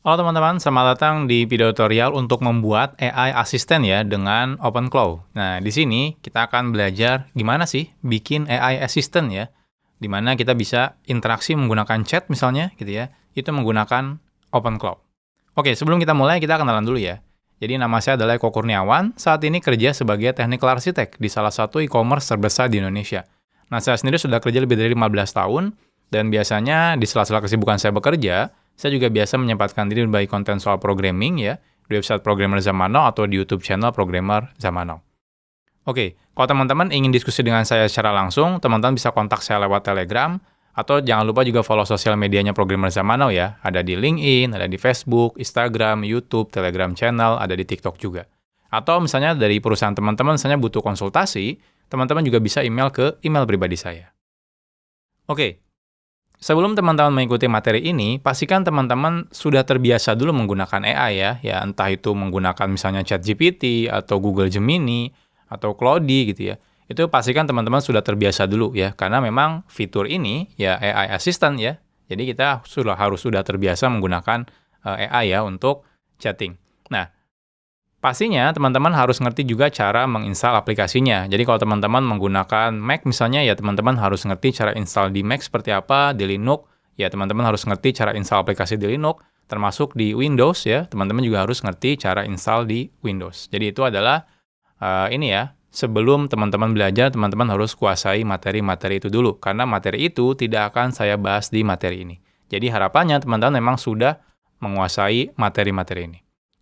Halo teman-teman, selamat datang di video tutorial untuk membuat AI asisten ya dengan OpenClaw. Nah, di sini kita akan belajar gimana sih bikin AI assistant ya, di mana kita bisa interaksi menggunakan chat misalnya gitu ya, itu menggunakan OpenClaw. Oke, sebelum kita mulai kita kenalan dulu ya. Jadi nama saya adalah Eko Kurniawan, saat ini kerja sebagai technical architect di salah satu e-commerce terbesar di Indonesia. Nah, saya sendiri sudah kerja lebih dari 15 tahun, dan biasanya di sela-sela kesibukan saya bekerja, saya juga biasa menyempatkan diri berbagi konten soal programming ya, di website Programmer Zaman Now atau di YouTube channel Programmer Zaman Now. Oke, kalau teman-teman ingin diskusi dengan saya secara langsung, teman-teman bisa kontak saya lewat Telegram, atau jangan lupa juga follow sosial medianya Programmer Zaman Now ya. Ada di LinkedIn, ada di Facebook, Instagram, YouTube, Telegram channel, ada di TikTok juga. Atau misalnya dari perusahaan teman-teman, misalnya butuh konsultasi, teman-teman juga bisa email ke email pribadi saya. Oke, sebelum teman-teman mengikuti materi ini, pastikan teman-teman sudah terbiasa dulu menggunakan AI ya entah itu menggunakan misalnya ChatGPT atau Google Gemini atau Claude gitu ya. Itu pastikan teman-teman sudah terbiasa dulu ya, karena memang fitur ini ya AI assistant ya. Jadi kita sudah terbiasa menggunakan AI ya untuk chatting. Nah, pastinya teman-teman harus ngerti juga cara menginstal aplikasinya. Jadi kalau teman-teman menggunakan Mac misalnya, ya teman-teman harus ngerti cara install di Mac seperti apa, di Linux, ya teman-teman harus ngerti cara install aplikasi di Linux, termasuk di Windows ya, teman-teman juga harus ngerti cara install di Windows. Jadi itu adalah ini ya, sebelum teman-teman belajar, teman-teman harus kuasai materi-materi itu dulu, karena materi itu tidak akan saya bahas di materi ini. Jadi harapannya teman-teman memang sudah menguasai materi-materi ini.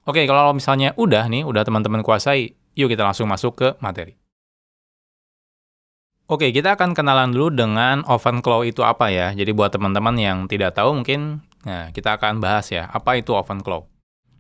Oke, kalau misalnya udah teman-teman kuasai, yuk kita langsung masuk ke materi. Oke, kita akan kenalan dulu dengan OpenClaw itu apa ya. Jadi buat teman-teman yang tidak tahu mungkin, nah kita akan bahas ya, apa itu OpenClaw.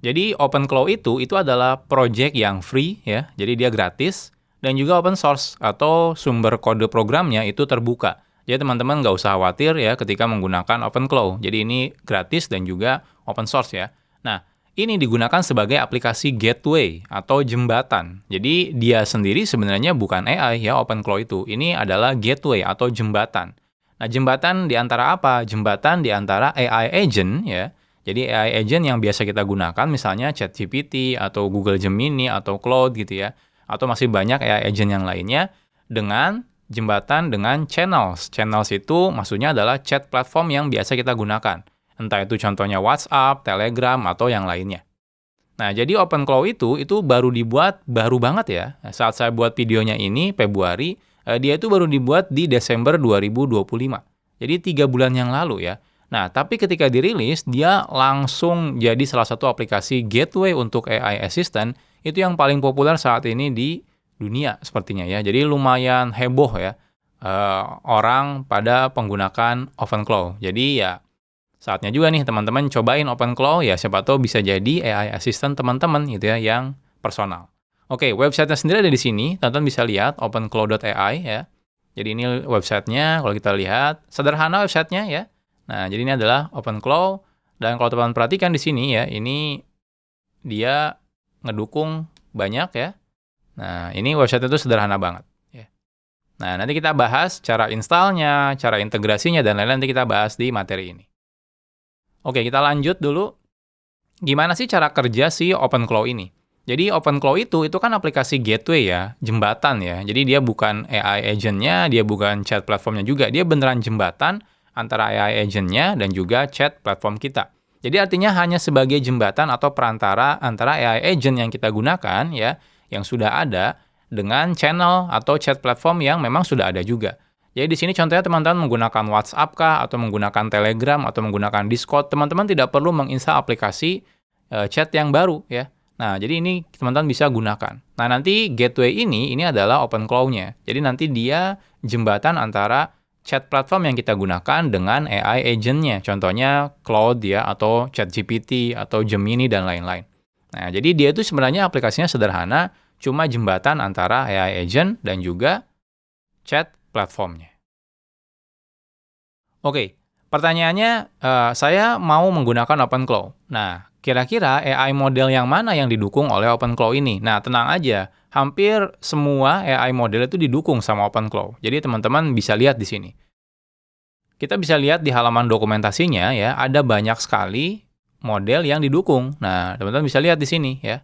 Jadi OpenClaw itu adalah project yang free ya, jadi dia gratis, dan juga open source atau sumber kode programnya itu terbuka. Jadi teman-teman nggak usah khawatir ya ketika menggunakan OpenClaw. Jadi ini gratis dan juga open source ya. Nah, ini digunakan sebagai aplikasi gateway atau jembatan. Jadi dia sendiri sebenarnya bukan AI ya OpenClaw itu. Ini adalah gateway atau jembatan. Nah, jembatan di antara apa? Jembatan di antara AI agent ya. Jadi AI agent yang biasa kita gunakan misalnya ChatGPT atau Google Gemini atau Claude gitu ya. Atau masih banyak AI agent yang lainnya dengan jembatan dengan channels. Channels itu maksudnya adalah chat platform yang biasa kita gunakan. Entah itu contohnya WhatsApp, Telegram, atau yang lainnya. Nah, jadi OpenClaw itu baru banget ya. Saat saya buat videonya ini, Februari, dia itu baru dibuat di Desember 2025. Jadi 3 bulan yang lalu ya. Nah, tapi ketika dirilis, dia langsung jadi salah satu aplikasi gateway untuk AI Assistant, itu yang paling populer saat ini di dunia sepertinya ya. Jadi lumayan heboh ya, orang pada menggunakan OpenClaw. Jadi ya, saatnya juga nih teman-teman cobain OpenClaw ya, siapa tahu bisa jadi AI assistant teman-teman gitu ya yang personal. Oke, websitenya sendiri ada di sini, teman-teman bisa lihat openclaw.ai ya. Jadi ini websitenya, kalau kita lihat sederhana websitenya ya. Nah, jadi ini adalah OpenClaw, dan kalau teman-teman perhatikan di sini ya, ini dia ngedukung banyak ya. Nah, ini website itu sederhana banget ya. Nah, nanti kita bahas cara installnya, cara integrasinya, dan lain-lain nanti kita bahas di materi ini. Oke, kita lanjut dulu. Gimana sih cara kerja si OpenClaw ini? Jadi OpenClaw itu kan aplikasi gateway ya, jembatan ya. Jadi dia bukan AI agent-nya, dia bukan chat platformnya juga. Dia beneran jembatan antara AI agent-nya dan juga chat platform kita. Jadi artinya hanya sebagai jembatan atau perantara antara AI agent yang kita gunakan ya, yang sudah ada, dengan channel atau chat platform yang memang sudah ada juga. Jadi di sini contohnya teman-teman menggunakan WhatsApp kah, atau menggunakan Telegram, atau menggunakan Discord, teman-teman tidak perlu menginstal aplikasi chat yang baru ya. Nah, jadi ini teman-teman bisa gunakan. Nah, nanti gateway ini adalah OpenClaw-nya. Jadi nanti dia jembatan antara chat platform yang kita gunakan dengan AI agent-nya. Contohnya Claude ya, atau ChatGPT, atau Gemini, dan lain-lain. Nah, jadi dia itu sebenarnya aplikasinya sederhana, cuma jembatan antara AI agent dan juga chat platformnya. Oke, pertanyaannya, saya mau menggunakan OpenClaw. Nah, kira-kira AI model yang mana yang didukung oleh OpenClaw ini? Nah, tenang aja, hampir semua AI model itu didukung sama OpenClaw. Jadi teman-teman bisa lihat di sini. Kita bisa lihat di halaman dokumentasinya ya, ada banyak sekali model yang didukung. Nah, teman-teman bisa lihat di sini ya.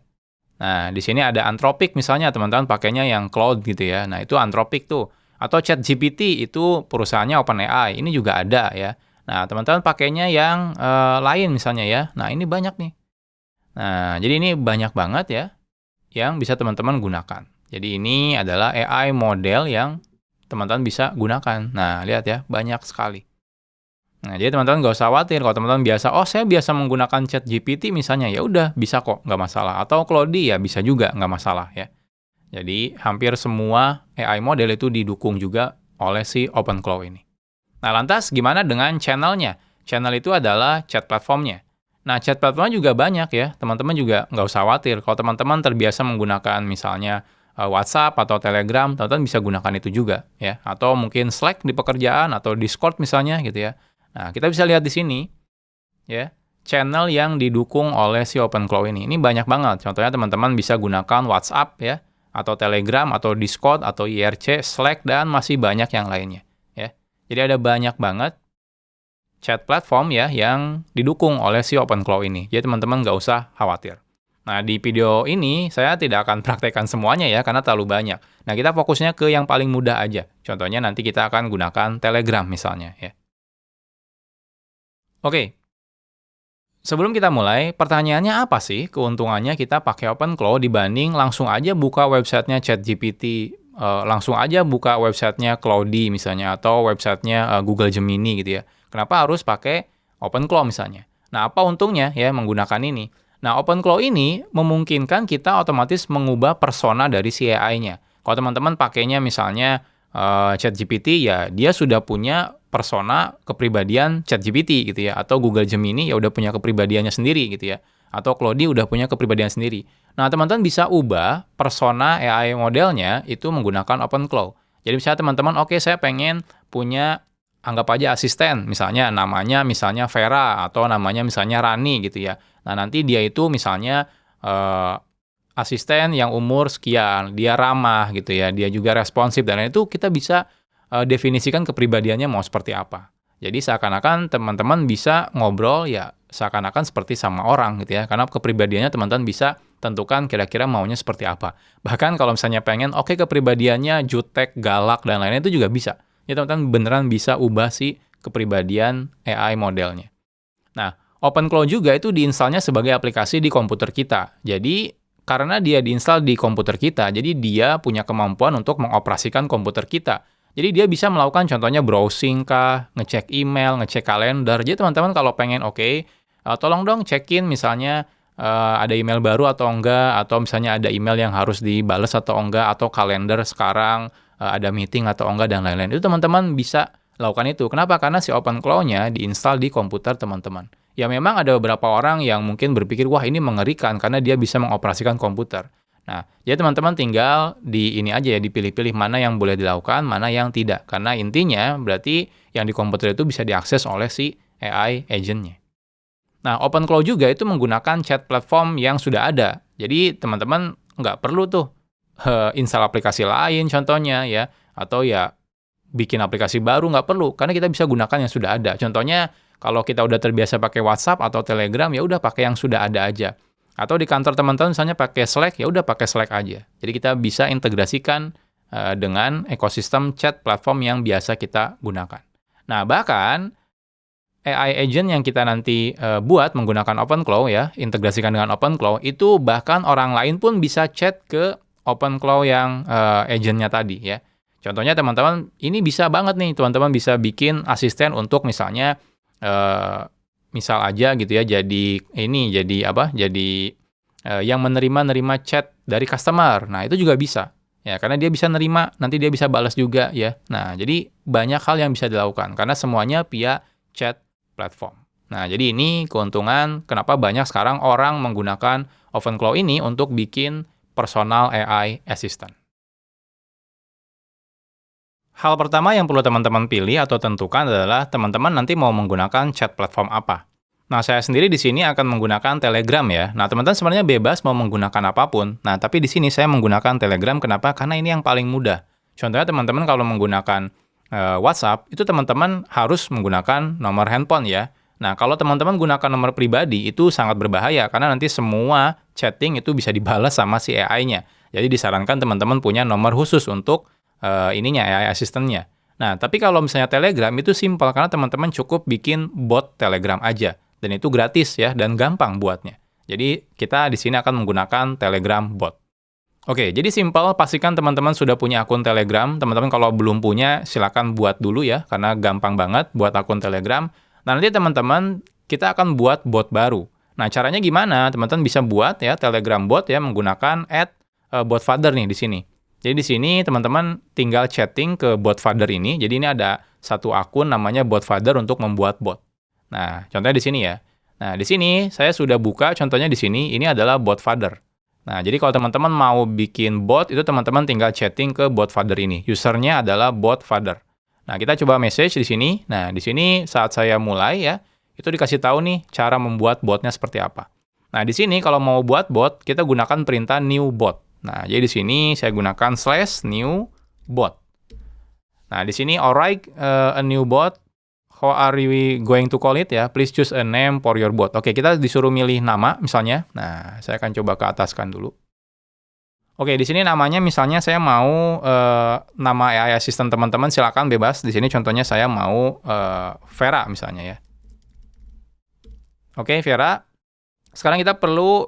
Nah, di sini ada Anthropic misalnya, teman-teman pakainya yang cloud gitu ya. Nah, itu Anthropic tuh. Atau ChatGPT itu perusahaannya OpenAI, ini juga ada ya. Nah, teman-teman pakainya yang lain misalnya ya. Nah, ini banyak nih. Nah, jadi ini banyak banget ya yang bisa teman-teman gunakan. Jadi ini adalah AI model yang teman-teman bisa gunakan. Nah, lihat ya, banyak sekali. Nah, jadi teman-teman nggak usah khawatir kalau teman-teman biasa, oh saya biasa menggunakan ChatGPT misalnya, ya udah bisa kok, nggak masalah. Atau Claude ya bisa juga, nggak masalah ya. Jadi hampir semua AI model itu didukung juga oleh si OpenClaw ini. Nah, lantas gimana dengan channelnya? Channel itu adalah chat platformnya. Nah, chat platformnya juga banyak ya, teman-teman juga nggak usah khawatir. Kalau teman-teman terbiasa menggunakan misalnya WhatsApp atau Telegram, teman-teman bisa gunakan itu juga ya. Atau mungkin Slack di pekerjaan atau Discord misalnya gitu ya. Nah, kita bisa lihat di sini ya, channel yang didukung oleh si OpenClaw ini. Ini banyak banget. Contohnya teman-teman bisa gunakan WhatsApp ya, atau Telegram atau Discord atau IRC, Slack dan masih banyak yang lainnya ya. Jadi ada banyak banget chat platform ya yang didukung oleh si OpenClaw ini. Jadi teman-teman nggak usah khawatir. Nah, di video ini saya tidak akan praktekkan semuanya ya, karena terlalu banyak. Nah, kita fokusnya ke yang paling mudah aja. Contohnya nanti kita akan gunakan Telegram misalnya ya. Oke, sebelum kita mulai, pertanyaannya apa sih keuntungannya kita pakai OpenClaw dibanding langsung aja buka websitenya ChatGPT, langsung aja buka websitenya Claude misalnya, atau websitenya Google Gemini gitu ya. Kenapa harus pakai OpenClaw misalnya? Nah, apa untungnya ya menggunakan ini? Nah, OpenClaw ini memungkinkan kita otomatis mengubah persona dari si AI-nya. Kalau teman-teman pakainya misalnya ChatGPT, ya dia sudah punya persona kepribadian ChatGPT gitu ya, atau Google Gemini ya udah punya kepribadiannya sendiri gitu ya, atau Claude udah punya kepribadian sendiri. Nah, teman-teman bisa ubah persona AI modelnya itu menggunakan OpenClaw. Jadi misalnya teman-teman, oke saya pengen punya, anggap aja asisten, misalnya namanya misalnya Vera, atau namanya misalnya Rani gitu ya. Nah, nanti dia itu misalnya asisten yang umur sekian, dia ramah gitu ya, dia juga responsif, dan itu kita bisa definisikan kepribadiannya mau seperti apa. Jadi seakan-akan teman-teman bisa ngobrol ya seakan-akan seperti sama orang gitu ya, karena kepribadiannya teman-teman bisa tentukan kira-kira maunya seperti apa. Bahkan kalau misalnya pengen, oke kepribadiannya jutek, galak, dan lainnya itu juga bisa. Ya teman-teman beneran bisa ubah si kepribadian AI modelnya. Nah, OpenClaw juga itu diinstalnya sebagai aplikasi di komputer kita. Jadi karena dia diinstal di komputer kita, jadi dia punya kemampuan untuk mengoperasikan komputer kita. Jadi dia bisa melakukan contohnya browsing kah, ngecek email, ngecek kalender. Jadi teman-teman kalau pengen tolong dong cekin misalnya ada email baru atau enggak, atau misalnya ada email yang harus dibales atau enggak, atau kalender sekarang ada meeting atau enggak, dan lain-lain. Itu teman-teman bisa lakukan itu. Kenapa? Karena si OpenClaw-nya diinstal di komputer teman-teman. Ya memang ada beberapa orang yang mungkin berpikir, wah ini mengerikan karena dia bisa mengoperasikan komputer. Nah, jadi teman-teman tinggal di ini aja ya, dipilih-pilih mana yang boleh dilakukan, mana yang tidak. Karena intinya berarti yang di komputer itu bisa diakses oleh si AI agent-nya. Nah, OpenClaw juga itu menggunakan chat platform yang sudah ada. Jadi teman-teman nggak perlu tuh install aplikasi lain contohnya ya, atau ya bikin aplikasi baru, nggak perlu. Karena kita bisa gunakan yang sudah ada. Contohnya kalau kita udah terbiasa pakai WhatsApp atau Telegram, ya udah pakai yang sudah ada aja. Atau di kantor teman-teman misalnya pakai Slack, ya udah pakai Slack aja. Jadi kita bisa integrasikan dengan ekosistem chat platform yang biasa kita gunakan. Nah, bahkan AI agent yang kita nanti buat menggunakan OpenClaw ya, integrasikan dengan OpenClaw, itu bahkan orang lain pun bisa chat ke OpenClaw yang agentnya tadi ya. Contohnya teman-teman, ini bisa banget nih, teman-teman bisa bikin asisten untuk misalnya misal aja gitu ya, jadi yang menerima chat dari customer. Nah, itu juga bisa. Ya, karena dia bisa nerima, nanti dia bisa balas juga ya. Nah, jadi banyak hal yang bisa dilakukan karena semuanya via chat platform. Nah, jadi ini keuntungan kenapa banyak sekarang orang menggunakan OpenClaw ini untuk bikin personal AI assistant. Hal pertama yang perlu teman-teman pilih atau tentukan adalah teman-teman nanti mau menggunakan chat platform apa. Nah, saya sendiri di sini akan menggunakan Telegram ya. Nah, teman-teman sebenarnya bebas mau menggunakan apapun. Nah, tapi di sini saya menggunakan Telegram. Kenapa? Karena ini yang paling mudah. Contohnya teman-teman kalau menggunakan WhatsApp, itu teman-teman harus menggunakan nomor handphone ya. Nah, kalau teman-teman gunakan nomor pribadi, itu sangat berbahaya, karena nanti semua chatting itu bisa dibalas sama si AI-nya. Jadi disarankan teman-teman punya nomor khusus untuk ininya, AI assistant-nya. Nah, tapi kalau misalnya Telegram itu simpel, karena teman-teman cukup bikin bot Telegram aja. Dan itu gratis ya, dan gampang buatnya. Jadi kita di sini akan menggunakan Telegram bot. Oke, jadi simpel, pastikan teman-teman sudah punya akun Telegram. Teman-teman kalau belum punya, silakan buat dulu ya, karena gampang banget buat akun Telegram. Nah, nanti teman-teman, kita akan buat bot baru. Nah, caranya gimana? Teman-teman bisa buat ya Telegram bot ya, menggunakan @botfather nih di sini. Jadi di sini teman-teman tinggal chatting ke botfather ini. Jadi ini ada satu akun namanya botfather untuk membuat bot. Nah, contohnya di sini ya. Nah, di sini saya sudah buka, contohnya di sini, ini adalah botfather. Nah, jadi kalau teman-teman mau bikin bot, itu teman-teman tinggal chatting ke botfather ini. Usernya adalah botfather. Nah, kita coba message di sini. Nah, di sini saat saya mulai ya, itu dikasih tahu nih cara membuat botnya seperti apa. Nah, di sini kalau mau buat bot, kita gunakan perintah new bot. Nah, jadi di sini saya gunakan /new bot. Nah, di sini alright, a new bot. How are we going to call it ya? Please choose a name for your bot. Oke, kita disuruh milih nama misalnya. Nah, saya akan coba ke ataskan dulu. Oke, di sini namanya misalnya saya mau nama AI assistant teman-teman, silakan bebas. Di sini contohnya saya mau Vera misalnya ya. Oke, Vera. Sekarang kita perlu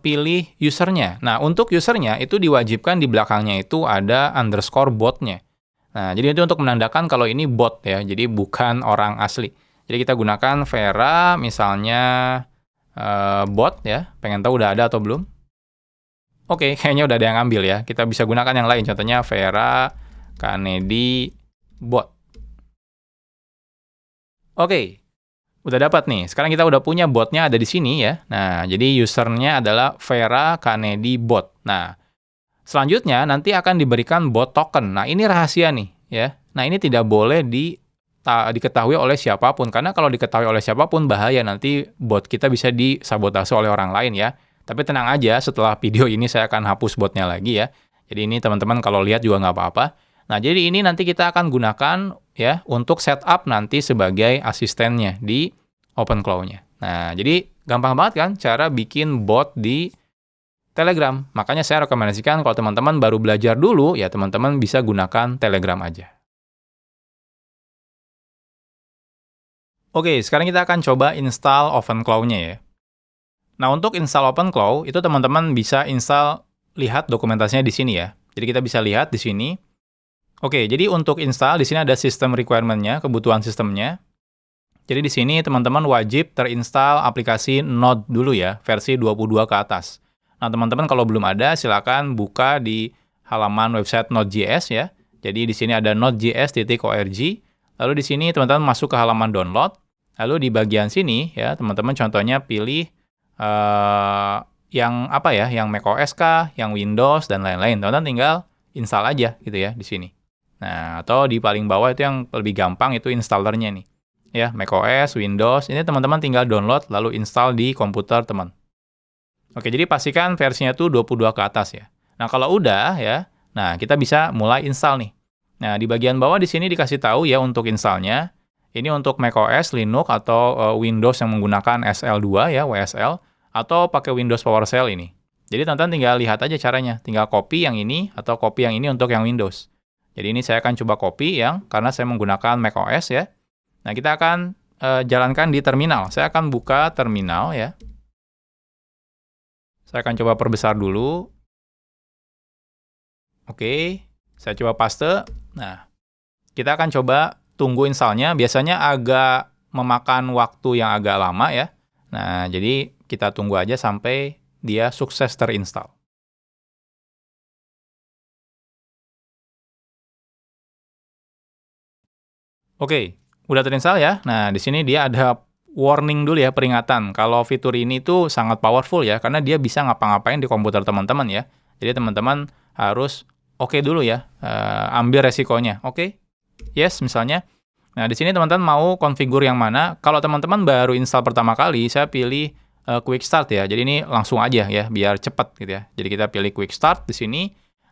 pilih usernya. Nah, untuk usernya itu diwajibkan di belakangnya itu ada underscore botnya. Nah, jadi itu untuk menandakan kalau ini bot ya, jadi bukan orang asli. Jadi kita gunakan Vera, misalnya bot ya, pengen tahu udah ada atau belum? Oke, kayaknya udah ada yang ambil ya. Kita bisa gunakan yang lain, contohnya Vera Kennedy bot. Oke, udah dapat nih. Sekarang kita udah punya botnya ada di sini ya. Nah, jadi usernya adalah Vera Kennedy bot. Nah, selanjutnya nanti akan diberikan bot token. Nah, ini rahasia nih ya. Nah, ini tidak boleh diketahui oleh siapapun, karena kalau diketahui oleh siapapun bahaya, nanti bot kita bisa disabotase oleh orang lain ya. Tapi tenang aja, setelah video ini saya akan hapus botnya lagi ya. Jadi ini teman-teman kalau lihat juga nggak apa-apa. Nah, jadi ini nanti kita akan gunakan ya untuk setup nanti sebagai asistennya di OpenClaw-nya. Nah, jadi gampang banget kan cara bikin bot di Telegram. Makanya saya rekomendasikan kalau teman-teman baru belajar dulu, ya teman-teman bisa gunakan Telegram aja. Oke, sekarang kita akan coba install OpenClaw-nya ya. Nah, untuk install OpenClaw, itu teman-teman bisa install, lihat dokumentasinya di sini ya. Jadi kita bisa lihat di sini. Oke, jadi untuk install, di sini ada system requirement-nya, kebutuhan sistemnya. Jadi di sini teman-teman wajib terinstall aplikasi Node dulu ya, versi 22 ke atas. Nah, teman-teman kalau belum ada, silakan buka di halaman website Node.js ya. Jadi di sini ada nodejs.org. Lalu di sini teman-teman masuk ke halaman download. Lalu di bagian sini ya, teman-teman contohnya pilih yang apa ya, yang macOS kah, yang Windows dan lain-lain. Teman-teman tinggal install aja gitu ya di sini. Nah, atau di paling bawah itu yang lebih gampang itu installernya nih. Ya, macOS, Windows. Ini teman-teman tinggal download lalu install di komputer teman. Oke, jadi pastikan versinya tuh 22 ke atas ya. Nah, kalau udah ya, nah kita bisa mulai install nih. Nah, di bagian bawah di sini dikasih tahu ya untuk installnya. Ini untuk macOS, Linux, atau Windows yang menggunakan SL2 ya, WSL, atau pakai Windows PowerShell ini. Jadi teman-teman tinggal lihat aja caranya. Tinggal copy yang ini atau copy yang ini untuk yang Windows. Jadi ini saya akan coba copy yang, karena saya menggunakan macOS ya. Nah, kita akan jalankan di terminal. Saya akan buka terminal ya. Saya akan coba perbesar dulu. Oke, saya coba paste. Nah, kita akan coba tunggu installnya. Biasanya agak memakan waktu yang agak lama ya. Nah, jadi kita tunggu aja sampai dia sukses terinstall. Oke, udah terinstall ya. Nah, di sini dia ada warning dulu ya, peringatan. Kalau fitur ini tuh sangat powerful ya, karena dia bisa ngapa-ngapain di komputer teman-teman ya. Jadi teman-teman harus oke dulu ya, ambil resikonya. Oke, yes misalnya. Nah, di sini teman-teman mau konfigur yang mana. Kalau teman-teman baru install pertama kali, saya pilih Quick Start ya. Jadi ini langsung aja ya, biar cepat gitu ya. Jadi kita pilih Quick Start di sini.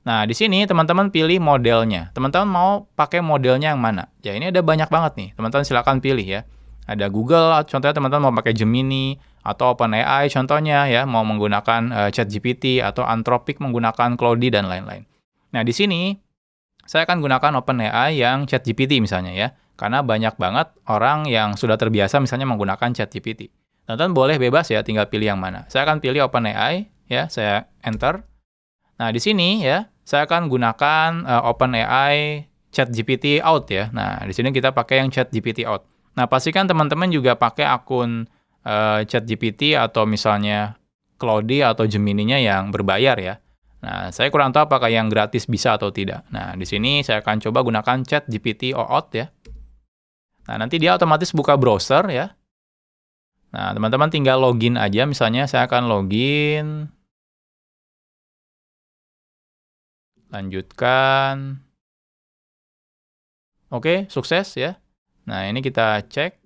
Nah, di sini teman-teman pilih modelnya. Teman-teman mau pakai modelnya yang mana? Ya, ini ada banyak banget nih. Teman-teman silakan pilih ya. Ada Google, contohnya teman-teman mau pakai Gemini, atau OpenAI contohnya ya, mau menggunakan ChatGPT, atau Anthropic menggunakan Claude dan lain-lain. Nah, di sini saya akan gunakan OpenAI yang ChatGPT misalnya ya, karena banyak banget orang yang sudah terbiasa misalnya menggunakan ChatGPT. Teman-teman boleh bebas ya, tinggal pilih yang mana. Saya akan pilih OpenAI, ya, saya enter. Nah, di sini ya, saya akan gunakan OpenAI ChatGPT Out ya. Nah, di sini kita pakai yang ChatGPT Out. Nah, pastikan teman-teman juga pakai akun ChatGPT atau misalnya Claude atau Gemini-nya yang berbayar ya. Nah, saya kurang tahu apakah yang gratis bisa atau tidak. Nah, di sini saya akan coba gunakan ChatGPT Out ya. Nah, nanti dia otomatis buka browser ya. Nah, teman-teman tinggal login aja. Misalnya saya akan login. Lanjutkan. Oke, sukses ya. Nah, ini kita cek.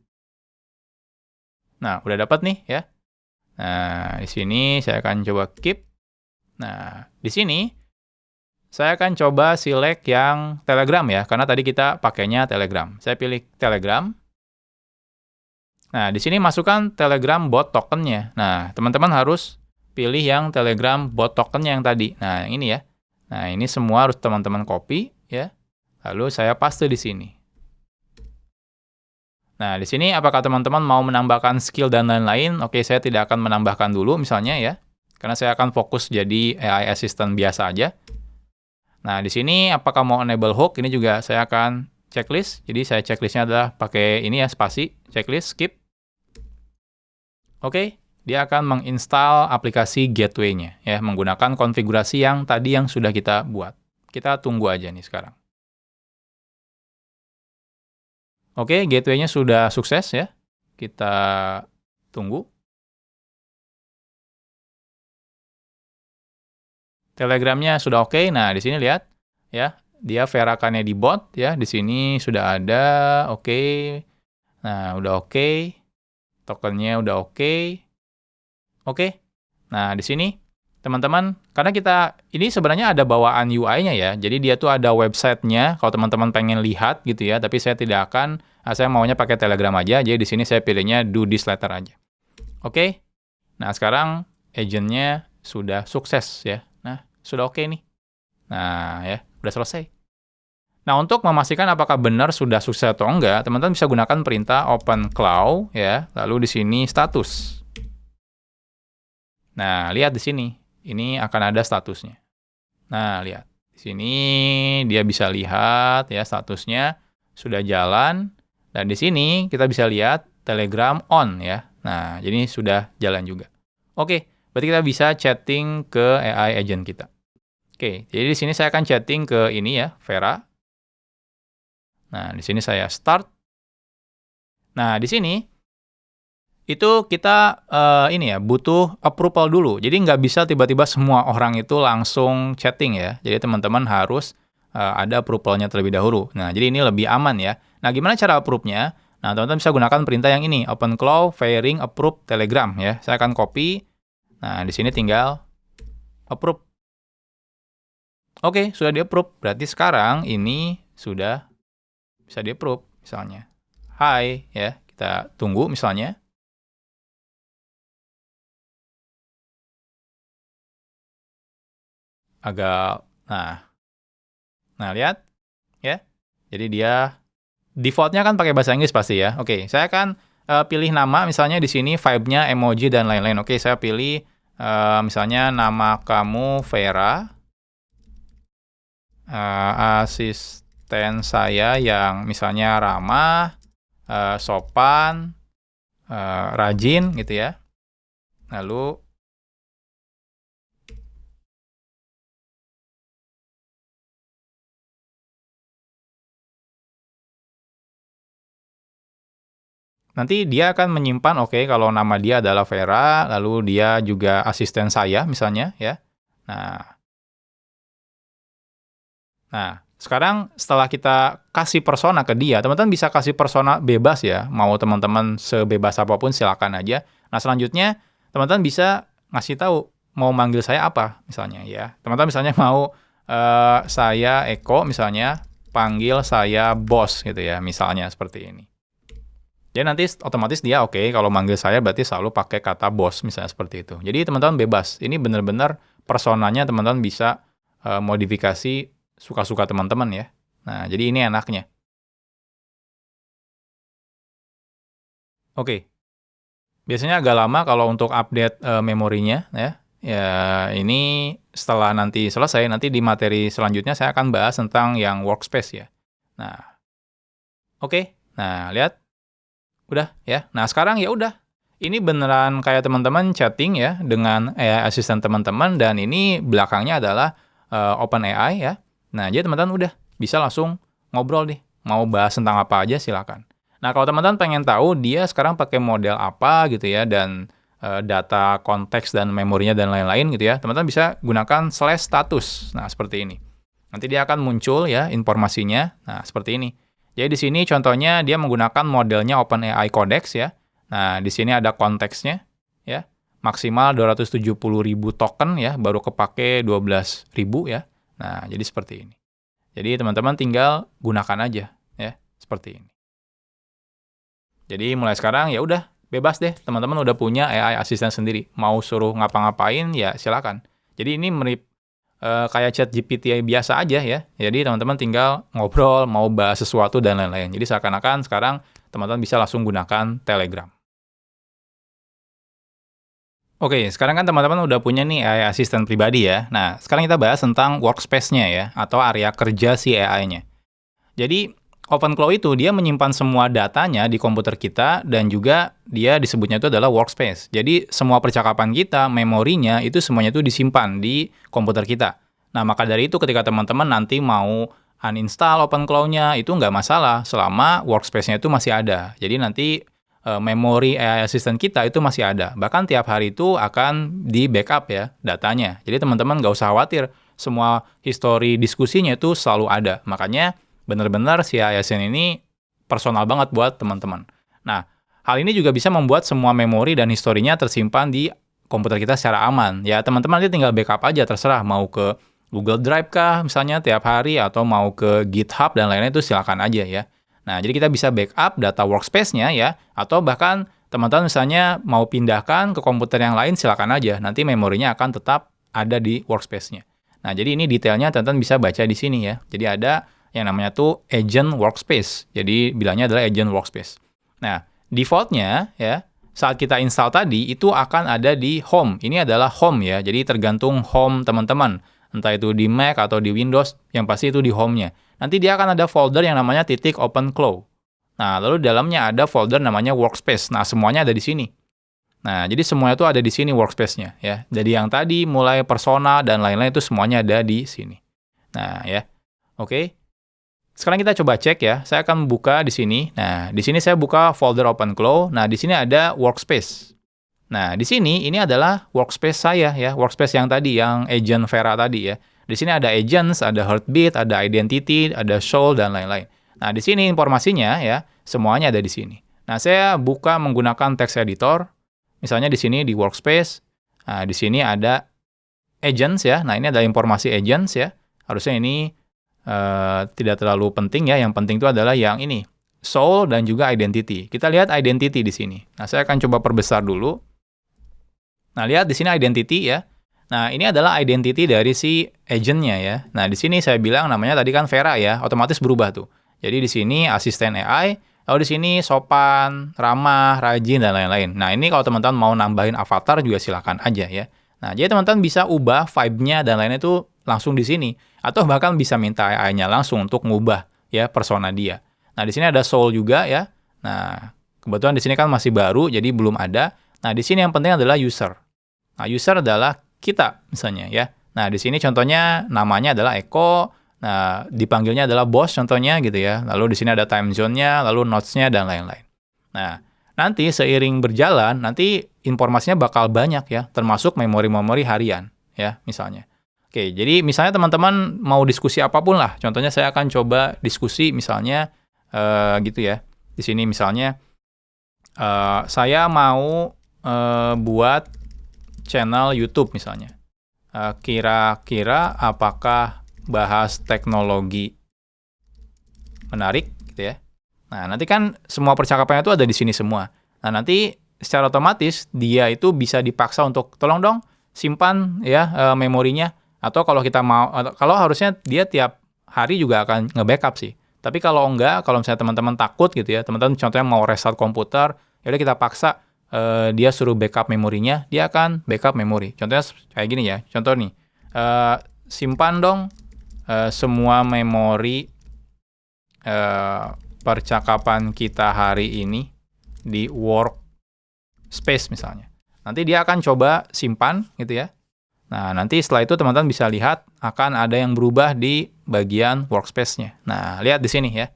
Nah, udah dapat nih ya. Nah, di sini saya akan coba keep. Nah, di sini saya akan coba select yang Telegram ya, karena tadi kita pakainya Telegram. Saya pilih Telegram. Nah, di sini masukkan Telegram bot tokennya. Nah, teman-teman harus pilih yang Telegram bot tokennya yang tadi. Nah, yang ini ya. Nah, ini semua harus teman-teman copy ya. Lalu saya paste di sini. Nah, di sini apakah teman-teman mau menambahkan skill dan lain-lain? Oke, saya tidak akan menambahkan dulu misalnya ya. Karena saya akan fokus jadi AI assistant biasa aja. Nah, di sini apakah mau enable hook? Ini juga saya akan checklist. Jadi saya checklistnya adalah pakai ini ya, spasi, checklist, skip. Oke, dia akan menginstal aplikasi gateway-nya ya, menggunakan konfigurasi yang tadi yang sudah kita buat. Kita tunggu aja nih sekarang. Oke, gateway-nya sudah sukses ya. Kita tunggu. Telegramnya sudah oke. Nah, di sini lihat ya, dia verakannya di bot ya. Di sini sudah ada, oke. Nah, udah oke. Tokennya udah oke. Oke. Nah, di sini teman-teman, karena kita ini sebenarnya ada bawaan UI-nya ya. Jadi dia tuh ada website-nya kalau teman-teman pengen lihat gitu ya, tapi saya tidak akan, saya maunya pakai Telegram aja. Jadi di sini saya pilihnya do this later aja. Oke. Nah, sekarang agent-nya sudah sukses ya. Nah, sudah oke nih. Nah, ya, udah selesai. Nah, untuk memastikan apakah benar sudah sukses atau enggak, teman-teman bisa gunakan perintah OpenClaw ya, lalu di sini status. Nah, lihat di sini. Ini akan ada statusnya. Nah, lihat. Di sini dia bisa lihat ya statusnya sudah jalan, dan di sini kita bisa lihat Telegram on ya. Nah, jadi sudah jalan juga. Oke, berarti kita bisa chatting ke AI agent kita. Oke, jadi di sini saya akan chatting ke ini ya, Vera. Nah, di sini saya start. Nah, di sini itu kita ini ya, butuh approval dulu. Jadi nggak bisa tiba-tiba semua orang itu langsung chatting ya. Jadi teman-teman harus ada approval-nya terlebih dahulu. Nah, jadi ini lebih aman ya. Nah, gimana cara approve-nya? Nah, teman-teman bisa gunakan perintah yang ini, OpenClaw Fairing Approve Telegram ya. Saya akan copy. Nah, di sini tinggal approve. Oke, sudah di-approve. Berarti sekarang ini sudah bisa di-approve misalnya. Hai ya, kita tunggu misalnya. Agak, nah lihat ya. Jadi dia default-nya kan pakai bahasa Inggris pasti ya. Oke, saya akan pilih nama misalnya di sini vibe-nya emoji dan lain-lain. Oke, saya pilih misalnya nama kamu Vera, asisten saya yang misalnya ramah, sopan, rajin gitu ya. Lalu nanti dia akan menyimpan, oke, kalau nama dia adalah Vera, lalu dia juga asisten saya misalnya ya. Nah, sekarang setelah kita kasih persona ke dia, teman-teman bisa kasih persona bebas ya. Mau teman-teman sebebas apapun silakan aja. Nah, selanjutnya teman-teman bisa ngasih tahu mau manggil saya apa misalnya ya. Teman-teman misalnya mau saya Eko misalnya, panggil saya bos gitu ya, misalnya seperti ini. Jadi nanti otomatis dia oke, kalau manggil saya berarti selalu pakai kata bos, misalnya seperti itu. Jadi teman-teman bebas. Ini benar-benar personanya teman-teman bisa modifikasi suka-suka teman-teman ya. Nah, jadi ini enaknya. Oke, biasanya agak lama kalau untuk update memorinya ya. Ya, ini setelah nanti selesai, nanti di materi selanjutnya saya akan bahas tentang yang workspace ya. Nah, oke. Nah, lihat. Udah ya. Nah, sekarang ya udah. Ini beneran kayak teman-teman chatting ya dengan AI assistant teman-teman dan ini belakangnya adalah OpenAI ya. Nah, jadi teman-teman udah bisa langsung ngobrol nih. Mau bahas tentang apa aja silakan. Nah, kalau teman-teman pengen tahu dia sekarang pakai model apa gitu ya dan data konteks dan memorinya dan lain-lain gitu ya. Teman-teman bisa gunakan /status. Nah, seperti ini. Nanti dia akan muncul ya informasinya. Nah, seperti ini. Jadi di sini contohnya dia menggunakan modelnya OpenAI Codex ya. Nah, di sini ada konteksnya ya. Maksimal 270.000 token ya, baru kepake 12.000 ya. Nah, jadi seperti ini. Jadi teman-teman tinggal gunakan aja ya, seperti ini. Jadi mulai sekarang ya udah bebas deh, teman-teman udah punya AI assistant sendiri. Mau suruh ngapa-ngapain ya silakan. Jadi ini mirip kayak chat GPT biasa aja ya. Jadi teman-teman tinggal ngobrol, mau bahas sesuatu dan lain-lain. Jadi seakan-akan sekarang teman-teman bisa langsung gunakan Telegram. Oke, sekarang kan teman-teman udah punya nih AI assistant pribadi ya. Nah, sekarang kita bahas tentang workspace-nya ya, atau area kerja si AI-nya. Jadi, OpenClaw itu dia menyimpan semua datanya di komputer kita dan juga dia disebutnya itu adalah workspace. Jadi, semua percakapan kita, memorinya itu semuanya itu disimpan di komputer kita. Nah, maka dari itu ketika teman-teman nanti mau uninstall OpenClaw-nya itu nggak masalah selama workspace-nya itu masih ada. Jadi nanti memori AI assistant kita itu masih ada. Bahkan tiap hari itu akan di-backup ya datanya. Jadi teman-teman nggak usah khawatir, semua histori diskusinya itu selalu ada. Makanya benar-benar si AI assistant ini personal banget buat teman-teman. Nah, hal ini juga bisa membuat semua memori dan historinya tersimpan di komputer kita secara aman. Ya, teman-teman nanti tinggal backup aja, terserah mau ke Google Drive kah misalnya tiap hari atau mau ke GitHub dan lainnya itu silakan aja ya. Nah, jadi kita bisa backup data workspace-nya ya, atau bahkan teman-teman misalnya mau pindahkan ke komputer yang lain, silakan aja. Nanti memorinya akan tetap ada di workspace-nya. Nah, jadi ini detailnya teman-teman bisa baca di sini ya. Jadi ada yang namanya tuh agent workspace. Jadi bilangnya adalah agent workspace. Nah, default-nya ya, saat kita install tadi, itu akan ada di home. Ini adalah home ya, jadi tergantung home teman-teman. Entah itu di Mac atau di Windows, yang pasti itu di home-nya. Nanti dia akan ada folder yang namanya .openclaw. Nah, lalu di dalamnya ada folder namanya workspace. Nah, semuanya ada di sini. Nah, jadi semuanya itu ada di sini workspace-nya ya. Jadi yang tadi mulai persona dan lain-lain itu semuanya ada di sini. Nah, ya. Oke. Sekarang kita coba cek ya. Saya akan buka di sini. Nah, di sini saya buka folder OpenClaw. Nah, di sini ada workspace. Nah, di sini ini adalah workspace saya ya, workspace yang tadi, yang agent Vera tadi ya. Di sini ada agents, ada heartbeat, ada identity, ada soul, dan lain-lain. Nah, di sini informasinya ya, semuanya ada di sini. Nah, saya buka menggunakan text editor. Misalnya di sini di workspace. Nah, di sini ada agents ya. Nah, ini ada informasi agents ya. Harusnya ini tidak terlalu penting ya. Yang penting itu adalah yang ini, soul dan juga identity. Kita lihat identity di sini. Nah, saya akan coba perbesar dulu. Nah, lihat di sini identity ya. Nah, ini adalah identity dari si agent-nya ya. Nah, di sini saya bilang namanya tadi kan Vera ya, otomatis berubah tuh. Jadi di sini asisten AI, lalu di sini sopan, ramah, rajin, dan lain-lain. Nah, ini kalau teman-teman mau nambahin avatar juga silakan aja ya. Nah, jadi teman-teman bisa ubah vibe-nya dan lainnya itu langsung di sini. Atau bahkan bisa minta AI-nya langsung untuk ngubah ya persona dia. Nah, di sini ada soul juga ya. Nah, kebetulan di sini kan masih baru, jadi belum ada. Nah, di sini yang penting adalah user. Nah, user adalah kita misalnya ya. Nah, di sini contohnya namanya adalah Eko. Nah, dipanggilnya adalah bos contohnya gitu ya. Lalu di sini ada time zone-nya, lalu notes-nya dan lain-lain. Nah, nanti seiring berjalan, nanti informasinya bakal banyak ya, termasuk memori-memori harian ya misalnya. Oke, jadi misalnya teman-teman mau diskusi apapun lah. Contohnya saya akan coba diskusi misalnya gitu ya. Di sini misalnya saya mau buat channel YouTube misalnya. Kira-kira apakah bahas teknologi menarik gitu ya. Nah, nanti kan semua percakapannya itu ada di sini semua. Nah, nanti secara otomatis dia itu bisa dipaksa untuk tolong dong simpan ya memorinya, atau kalau kita mau kalau harusnya dia tiap hari juga akan nge-backup sih. Tapi kalau enggak, kalau misalnya teman-teman takut gitu ya, teman-teman contohnya mau restart komputer, ya udah kita paksa dia suruh backup memorinya, dia akan backup memori. Contohnya kayak gini ya. Contoh nih, simpan dong semua memori percakapan kita hari ini di workspace misalnya. Nanti dia akan coba simpan gitu ya. Nah, nanti setelah itu teman-teman bisa lihat akan ada yang berubah di bagian workspace-nya. Nah, lihat di sini ya.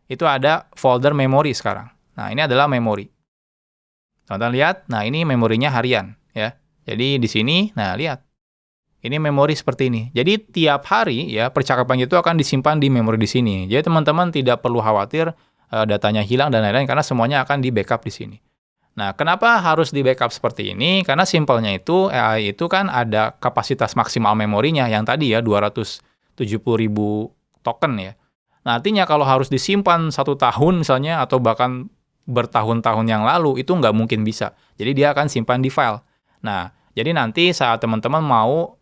Itu ada folder memori sekarang. Nah, ini adalah memori. Teman-teman lihat, nah ini memorinya harian ya. Jadi di sini, nah lihat. Ini memori seperti ini. Jadi tiap hari ya percakapan itu akan disimpan di memori di sini. Jadi teman-teman tidak perlu khawatir datanya hilang dan lain-lain karena semuanya akan di backup di sini. Nah, kenapa harus di backup seperti ini? Karena simpelnya itu AI itu kan ada kapasitas maksimal memorinya yang tadi ya 270.000 token ya. Nah, artinya kalau harus disimpan 1 tahun misalnya atau bahkan bertahun-tahun yang lalu itu nggak mungkin bisa. Jadi dia akan simpan di file. Nah, jadi nanti saat teman-teman mau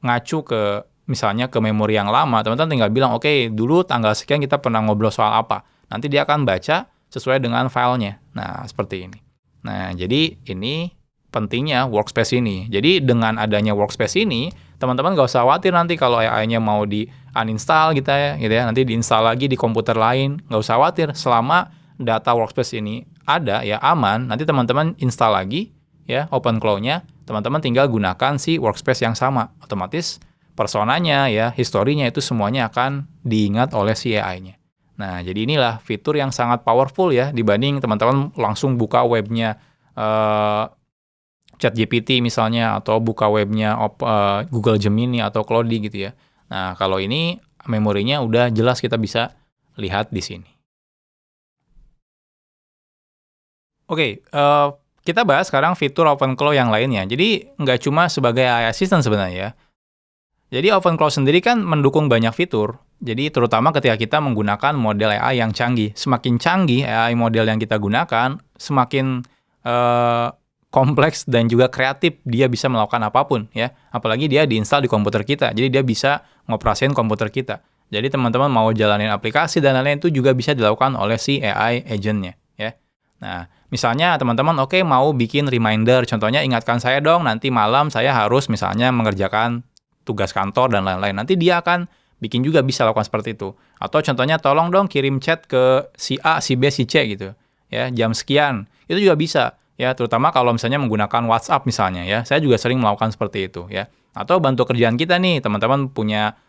ngacu ke misalnya ke memori yang lama, teman-teman tinggal bilang, oke, dulu tanggal sekian kita pernah ngobrol soal apa. Nanti dia akan baca sesuai dengan filenya. Nah, seperti ini. Nah, jadi ini pentingnya workspace ini. Jadi dengan adanya workspace ini, teman-teman nggak usah khawatir nanti kalau AI-nya mau di-uninstall gitu ya, nanti diinstal lagi di komputer lain. Nggak usah khawatir, selama data workspace ini ada, ya aman, nanti teman-teman install lagi, ya OpenClaw-nya, teman-teman tinggal gunakan si workspace yang sama. Otomatis personanya ya, historinya itu semuanya akan diingat oleh si AI-nya. Nah, jadi inilah fitur yang sangat powerful ya dibanding teman-teman langsung buka webnya ChatGPT misalnya atau buka webnya Google Gemini atau Claude gitu ya. Nah, kalau ini memorinya udah jelas kita bisa lihat di sini. Oke, kita bahas sekarang fitur OpenClaw yang lainnya. Jadi, nggak cuma sebagai AI assistant sebenarnya ya. Jadi, OpenClaw sendiri kan mendukung banyak fitur. Jadi, terutama ketika kita menggunakan model AI yang canggih. Semakin canggih AI model yang kita gunakan, semakin kompleks dan juga kreatif dia bisa melakukan apapun ya. Apalagi dia diinstal di komputer kita. Jadi, dia bisa ngoperasin komputer kita. Jadi, teman-teman mau jalanin aplikasi dan lain-lain itu juga bisa dilakukan oleh si AI agent-nya ya. Nah, misalnya teman-teman mau bikin reminder, contohnya ingatkan saya dong nanti malam saya harus misalnya mengerjakan tugas kantor dan lain-lain. Nanti dia akan bikin juga bisa lakukan seperti itu. Atau contohnya tolong dong kirim chat ke si A, si B, si C gitu. Ya, jam sekian. Itu juga bisa ya, terutama kalau misalnya menggunakan WhatsApp misalnya ya. Saya juga sering melakukan seperti itu ya. Atau bantu kerjaan kita nih, teman-teman punya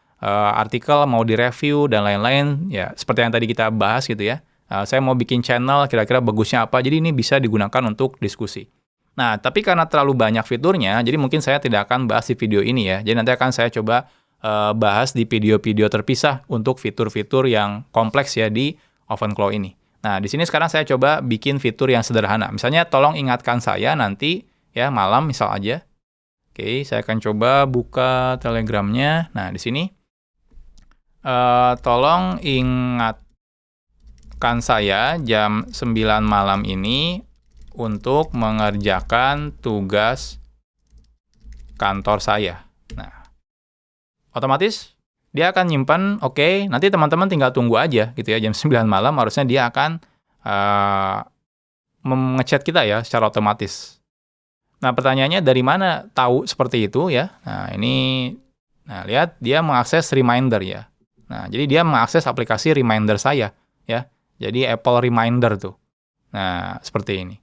artikel mau direview dan lain-lain ya, seperti yang tadi kita bahas gitu ya. Saya mau bikin channel, kira-kira bagusnya apa. Jadi ini bisa digunakan untuk diskusi. Nah, tapi karena terlalu banyak fiturnya, jadi mungkin saya tidak akan bahas di video ini ya. Jadi nanti akan saya coba bahas di video-video terpisah untuk fitur-fitur yang kompleks ya di OpenClaw ini. Nah, di sini sekarang saya coba bikin fitur yang sederhana. Misalnya, tolong ingatkan saya nanti ya malam misal aja. Oke, saya akan coba buka Telegramnya. Nah, di sini tolong ingatkan saya jam 9 malam ini untuk mengerjakan tugas kantor saya. Nah, otomatis dia akan nyimpan, nanti teman-teman tinggal tunggu aja gitu ya, jam 9 malam harusnya dia akan mengechat kita ya secara otomatis. Nah, pertanyaannya dari mana tahu seperti itu ya? Nah, lihat dia mengakses reminder ya. Nah, jadi dia mengakses aplikasi reminder saya ya. Jadi Apple Reminder tuh. Nah, seperti ini.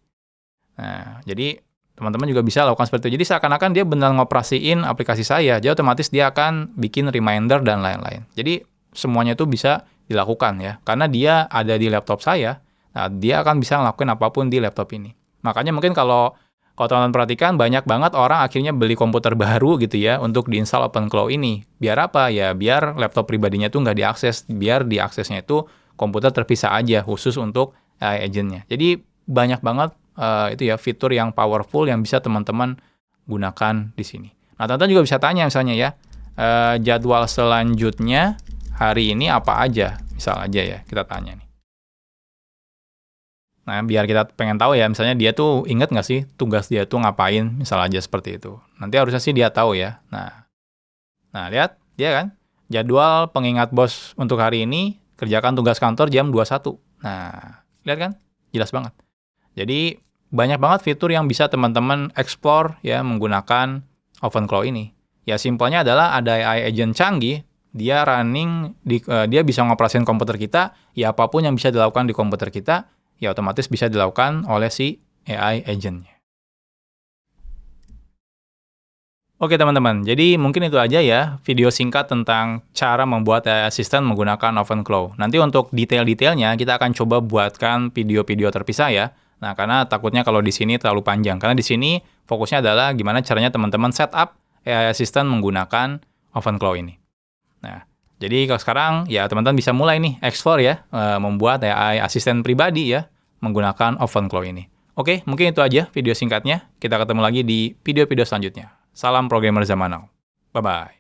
Nah, jadi teman-teman juga bisa lakukan seperti itu. Jadi seakan-akan dia benar ngoperasiin aplikasi saya. Jadi otomatis dia akan bikin reminder dan lain-lain. Jadi semuanya itu bisa dilakukan ya. Karena dia ada di laptop saya, nah, dia akan bisa ngelakuin apapun di laptop ini. Makanya mungkin kalau teman-teman perhatikan, banyak banget orang akhirnya beli komputer baru gitu ya untuk diinstal OpenClaw ini. Biar apa? Ya biar laptop pribadinya itu nggak diakses. Biar diaksesnya itu komputer terpisah aja khusus untuk AI agent-nya. Jadi banyak banget itu ya fitur yang powerful yang bisa teman-teman gunakan di sini. Nah, teman-teman juga bisa tanya misalnya ya, jadwal selanjutnya hari ini apa aja? Misal aja ya, kita tanya nih. Nah, biar kita pengen tahu ya, misalnya dia tuh inget nggak sih tugas dia tuh ngapain, misal aja seperti itu. Nanti harusnya sih dia tahu ya. Nah, lihat, dia kan, jadwal pengingat bos untuk hari ini, kerjakan tugas kantor jam 21. Nah, lihat kan, jelas banget. Jadi, banyak banget fitur yang bisa teman-teman explore ya menggunakan OpenClaw ini. Ya, simpelnya adalah ada AI agent canggih, dia dia bisa ngoperasin komputer kita, ya apapun yang bisa dilakukan di komputer kita, ya otomatis bisa dilakukan oleh si AI agent-nya. Oke teman-teman, jadi mungkin itu aja ya video singkat tentang cara membuat AI Assistant menggunakan OpenClaw. Nanti untuk detail-detailnya kita akan coba buatkan video-video terpisah ya. Nah, karena takutnya kalau di sini terlalu panjang. Karena di sini fokusnya adalah gimana caranya teman-teman setup AI Assistant menggunakan OpenClaw ini. Nah, jadi kalau sekarang ya teman-teman bisa mulai nih explore ya, membuat AI Assistant pribadi ya menggunakan OpenClaw ini. Oke, mungkin itu aja video singkatnya. Kita ketemu lagi di video-video selanjutnya. Salam programmer zaman now. Bye-bye.